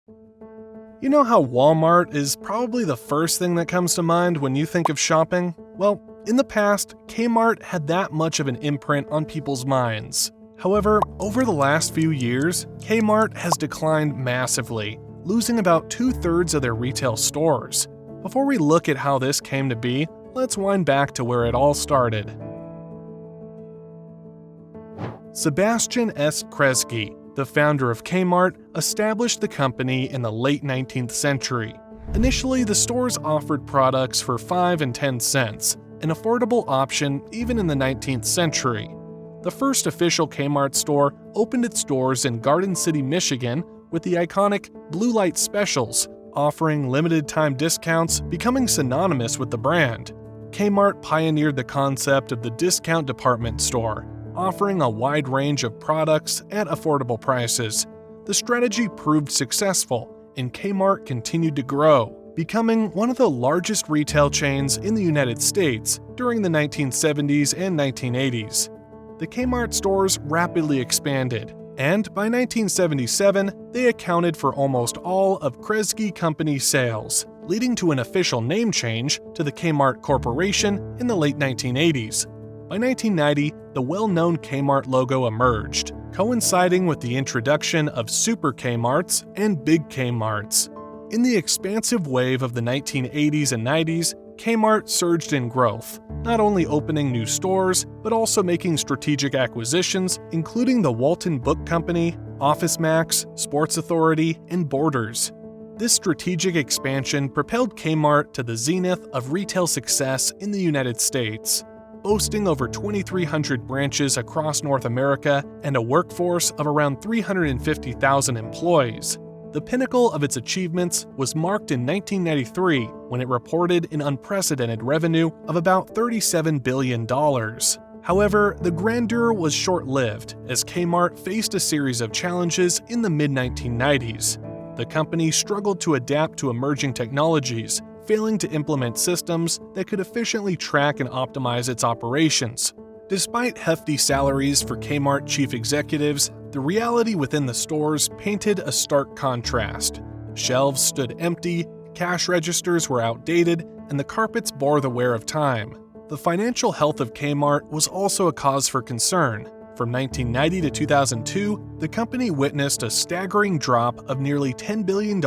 You know how Walmart is probably the first thing that comes to mind when you think of shopping? Well, in the past, Kmart had that much of an imprint on people's minds. However, over the last few years, Kmart has declined massively, losing about 2/3 of their retail stores. Before we look at how this came to be, let's wind back to where it all started. Sebastian S. Kresge, the founder of Kmart, established the company in the late 19th century. Initially, the stores offered products for 5 and 10 cents, an affordable option even in the 19th century. The first official Kmart store opened its doors in Garden City, Michigan, with the iconic Blue Light Specials, offering limited-time discounts becoming synonymous with the brand. Kmart pioneered the concept of the discount department store, offering a wide range of products at affordable prices. The strategy proved successful, and Kmart continued to grow, becoming one of the largest retail chains in the United States during the 1970s and 1980s. The Kmart stores rapidly expanded, and by 1977, they accounted for almost all of Kresge Company's sales, leading to an official name change to the Kmart Corporation in the late 1980s. By 1990, the well-known Kmart logo emerged, coinciding with the introduction of Super Kmarts and Big Kmarts. In the expansive wave of the 1980s and 90s, Kmart surged in growth, not only opening new stores, but also making strategic acquisitions, including the Walton Book Company, OfficeMax, Sports Authority, and Borders. This strategic expansion propelled Kmart to the zenith of retail success in the United States. Boasting over 2,300 branches across North America and a workforce of around 350,000 employees. The pinnacle of its achievements was marked in 1993 when it reported an unprecedented revenue of about $37 billion. However, the grandeur was short-lived as Kmart faced a series of challenges in the mid-1990s. The company struggled to adapt to emerging technologies, failing to implement systems that could efficiently track and optimize its operations. Despite hefty salaries for Kmart chief executives, the reality within the stores painted a stark contrast. Shelves stood empty, cash registers were outdated, and the carpets bore the wear of time. The financial health of Kmart was also a cause for concern. From 1990 to 2002, the company witnessed a staggering drop of nearly $10 billion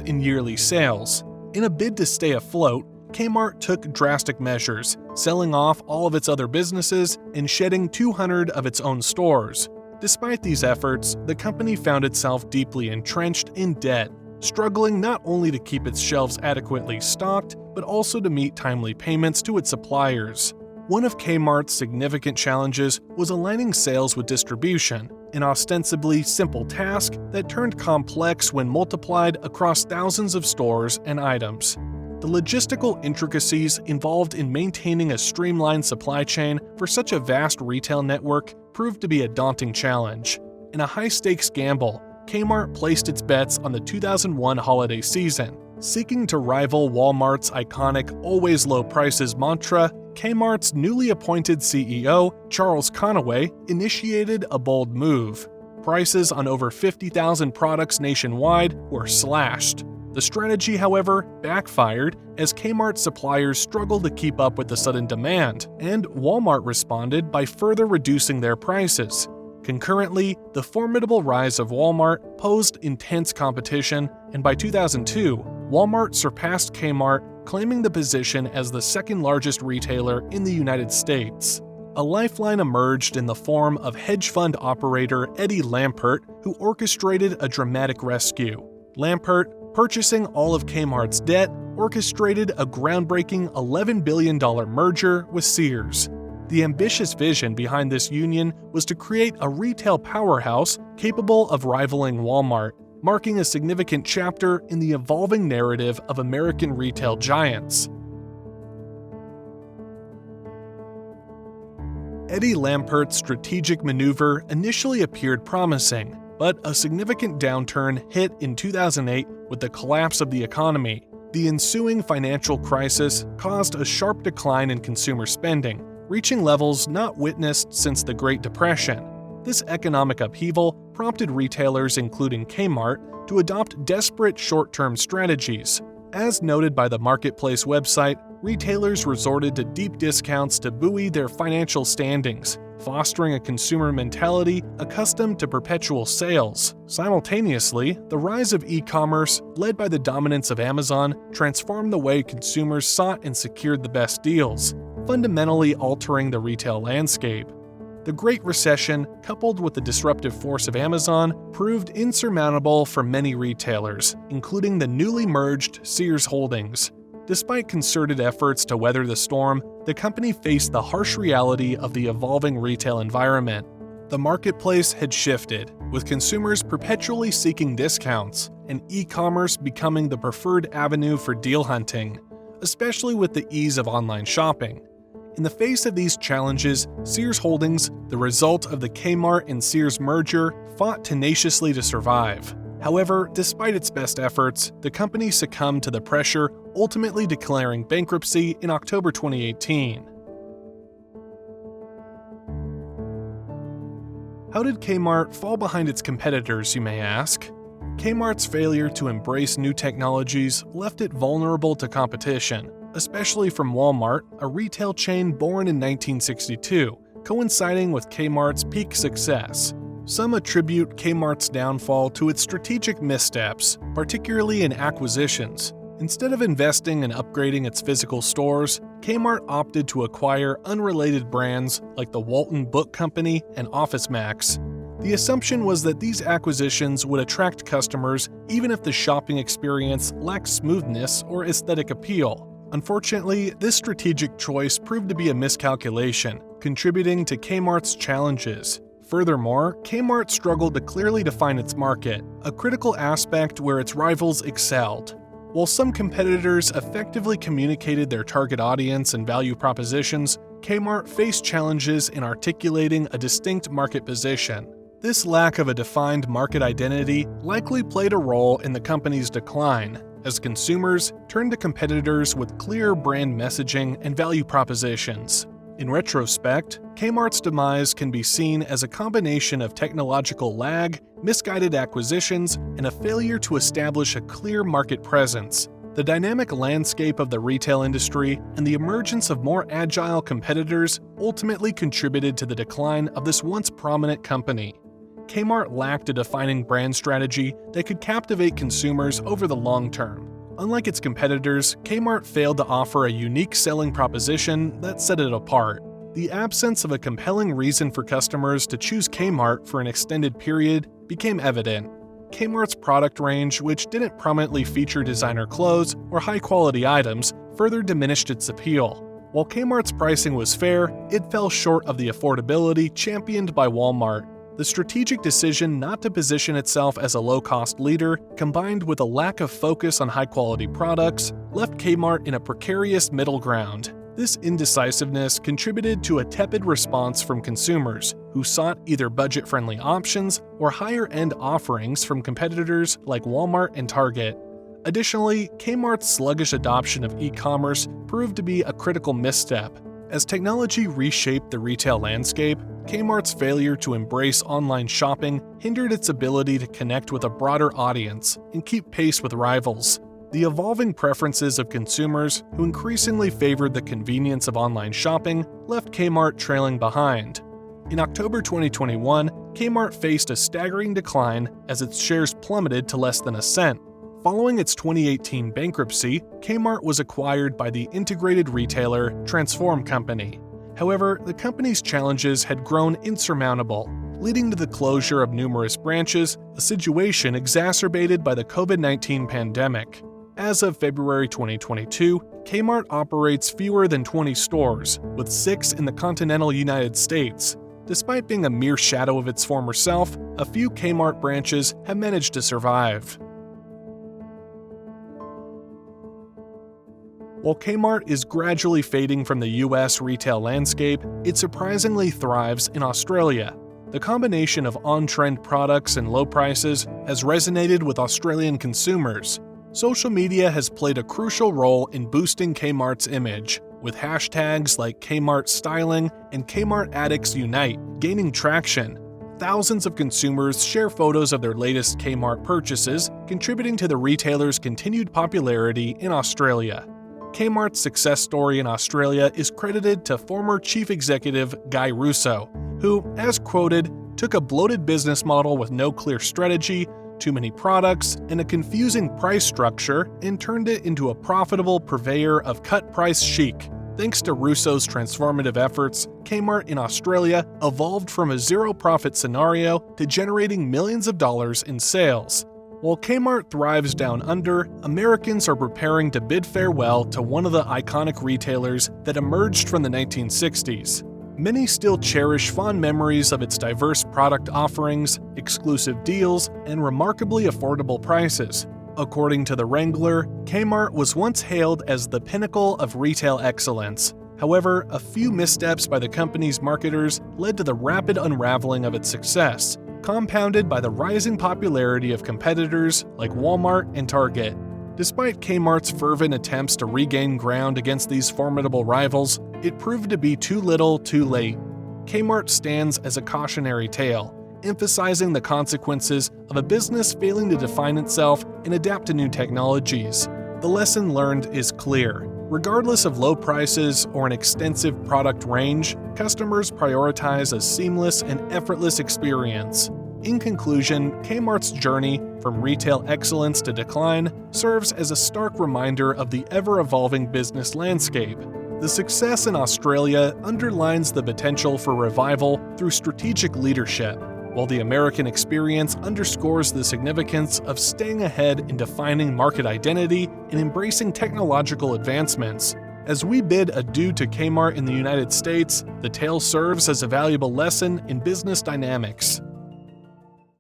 in yearly sales. In a bid to stay afloat, Kmart took drastic measures, selling off all of its other businesses and shedding 200 of its own stores. Despite these efforts, the company found itself deeply entrenched in debt, struggling not only to keep its shelves adequately stocked, but also to meet timely payments to its suppliers. One of Kmart's significant challenges was aligning sales with distribution, an ostensibly simple task that turned complex when multiplied across thousands of stores and items. The logistical intricacies involved in maintaining a streamlined supply chain for such a vast retail network proved to be a daunting challenge. In a high-stakes gamble, Kmart placed its bets on the 2001 holiday season. Seeking to rival Walmart's iconic always low prices mantra, Kmart's newly appointed CEO, Charles Conaway, initiated a bold move. Prices on over 50,000 products nationwide were slashed. The strategy, however, backfired as Kmart suppliers struggled to keep up with the sudden demand, and Walmart responded by further reducing their prices. Concurrently, the formidable rise of Walmart posed intense competition, and by 2002, Walmart surpassed Kmart, claiming the position as the second-largest retailer in the United States. A lifeline emerged in the form of hedge fund operator Eddie Lampert, who orchestrated a dramatic rescue. Lampert, purchasing all of Kmart's debt, orchestrated a groundbreaking $11 billion merger with Sears. The ambitious vision behind this union was to create a retail powerhouse capable of rivaling Walmart, marking a significant chapter in the evolving narrative of American retail giants. Eddie Lampert's strategic maneuver initially appeared promising, but a significant downturn hit in 2008 with the collapse of the economy. The ensuing financial crisis caused a sharp decline in consumer spending, reaching levels not witnessed since the Great Depression. This economic upheaval prompted retailers, including Kmart, to adopt desperate short-term strategies. As noted by the marketplace website, retailers resorted to deep discounts to buoy their financial standings, fostering a consumer mentality accustomed to perpetual sales. Simultaneously, the rise of e-commerce, led by the dominance of Amazon, transformed the way consumers sought and secured the best deals, fundamentally altering the retail landscape. The Great Recession, coupled with the disruptive force of Amazon, proved insurmountable for many retailers, including the newly merged Sears Holdings. Despite concerted efforts to weather the storm, the company faced the harsh reality of the evolving retail environment. The marketplace had shifted, with consumers perpetually seeking discounts, and e-commerce becoming the preferred avenue for deal hunting, especially with the ease of online shopping. In the face of these challenges, Sears Holdings, the result of the Kmart and Sears merger, fought tenaciously to survive. However, despite its best efforts, the company succumbed to the pressure, ultimately declaring bankruptcy in October 2018. How did Kmart fall behind its competitors, you may ask? Kmart's failure to embrace new technologies left it vulnerable to competition, especially from Walmart, a retail chain born in 1962, coinciding with Kmart's peak success. Some attribute Kmart's downfall to its strategic missteps, particularly in acquisitions. Instead of investing and upgrading its physical stores, Kmart opted to acquire unrelated brands like the Walton Book Company and OfficeMax. The assumption was that these acquisitions would attract customers even if the shopping experience lacked smoothness or aesthetic appeal. Unfortunately, this strategic choice proved to be a miscalculation, contributing to Kmart's challenges. Furthermore, Kmart struggled to clearly define its market, a critical aspect where its rivals excelled. While some competitors effectively communicated their target audience and value propositions, Kmart faced challenges in articulating a distinct market position. This lack of a defined market identity likely played a role in the company's decline, as consumers turned to competitors with clear brand messaging and value propositions. In retrospect, Kmart's demise can be seen as a combination of technological lag, misguided acquisitions, and a failure to establish a clear market presence. The dynamic landscape of the retail industry and the emergence of more agile competitors ultimately contributed to the decline of this once prominent company. Kmart lacked a defining brand strategy that could captivate consumers over the long term. Unlike its competitors, Kmart failed to offer a unique selling proposition that set it apart. The absence of a compelling reason for customers to choose Kmart for an extended period became evident. Kmart's product range, which didn't prominently feature designer clothes or high-quality items, further diminished its appeal. While Kmart's pricing was fair, it fell short of the affordability championed by Walmart. The strategic decision not to position itself as a low-cost leader, combined with a lack of focus on high-quality products, left Kmart in a precarious middle ground. This indecisiveness contributed to a tepid response from consumers, who sought either budget-friendly options or higher-end offerings from competitors like Walmart and Target. Additionally, Kmart's sluggish adoption of e-commerce proved to be a critical misstep. As technology reshaped the retail landscape, Kmart's failure to embrace online shopping hindered its ability to connect with a broader audience and keep pace with rivals. The evolving preferences of consumers, who increasingly favored the convenience of online shopping, left Kmart trailing behind. In October 2021, Kmart faced a staggering decline as its shares plummeted to less than a cent. Following its 2018 bankruptcy, Kmart was acquired by the integrated retailer Transform Company. However, the company's challenges had grown insurmountable, leading to the closure of numerous branches, a situation exacerbated by the COVID-19 pandemic. As of February 2022, Kmart operates fewer than 20 stores, with 6 in the continental United States. Despite being a mere shadow of its former self, a few Kmart branches have managed to survive. While Kmart is gradually fading from the US retail landscape, it surprisingly thrives in Australia. The combination of on-trend products and low prices has resonated with Australian consumers. Social media has played a crucial role in boosting Kmart's image, with hashtags like Kmart Styling and Kmart Addicts Unite gaining traction. thousands of consumers share photos of their latest Kmart purchases, contributing to the retailer's continued popularity in Australia. Kmart's success story in Australia is credited to former chief executive Guy Russo, who, as quoted, took a bloated business model with no clear strategy, too many products, and a confusing price structure and turned it into a profitable purveyor of cut-price chic. Thanks to Russo's transformative efforts, Kmart in Australia evolved from a zero-profit scenario to generating millions of dollars in sales. While Kmart thrives down under, Americans are preparing to bid farewell to one of the iconic retailers that emerged from the 1960s. Many still cherish fond memories of its diverse product offerings, exclusive deals, and remarkably affordable prices. According to The Wrangler, Kmart was once hailed as the pinnacle of retail excellence. However, a few missteps by the company's marketers led to the rapid unraveling of its success, compounded by the rising popularity of competitors like Walmart and Target. Despite Kmart's fervent attempts to regain ground against these formidable rivals, it proved to be too little, too late. Kmart stands as a cautionary tale, emphasizing the consequences of a business failing to define itself and adapt to new technologies. The lesson learned is clear. Regardless of low prices or an extensive product range, customers prioritize a seamless and effortless experience. In conclusion, Kmart's journey from retail excellence to decline serves as a stark reminder of the ever-evolving business landscape. The success in Australia underlines the potential for revival through strategic leadership, while the American experience underscores the significance of staying ahead in defining market identity and embracing technological advancements. As we bid adieu to Kmart in the United States, the tale serves as a valuable lesson in business dynamics.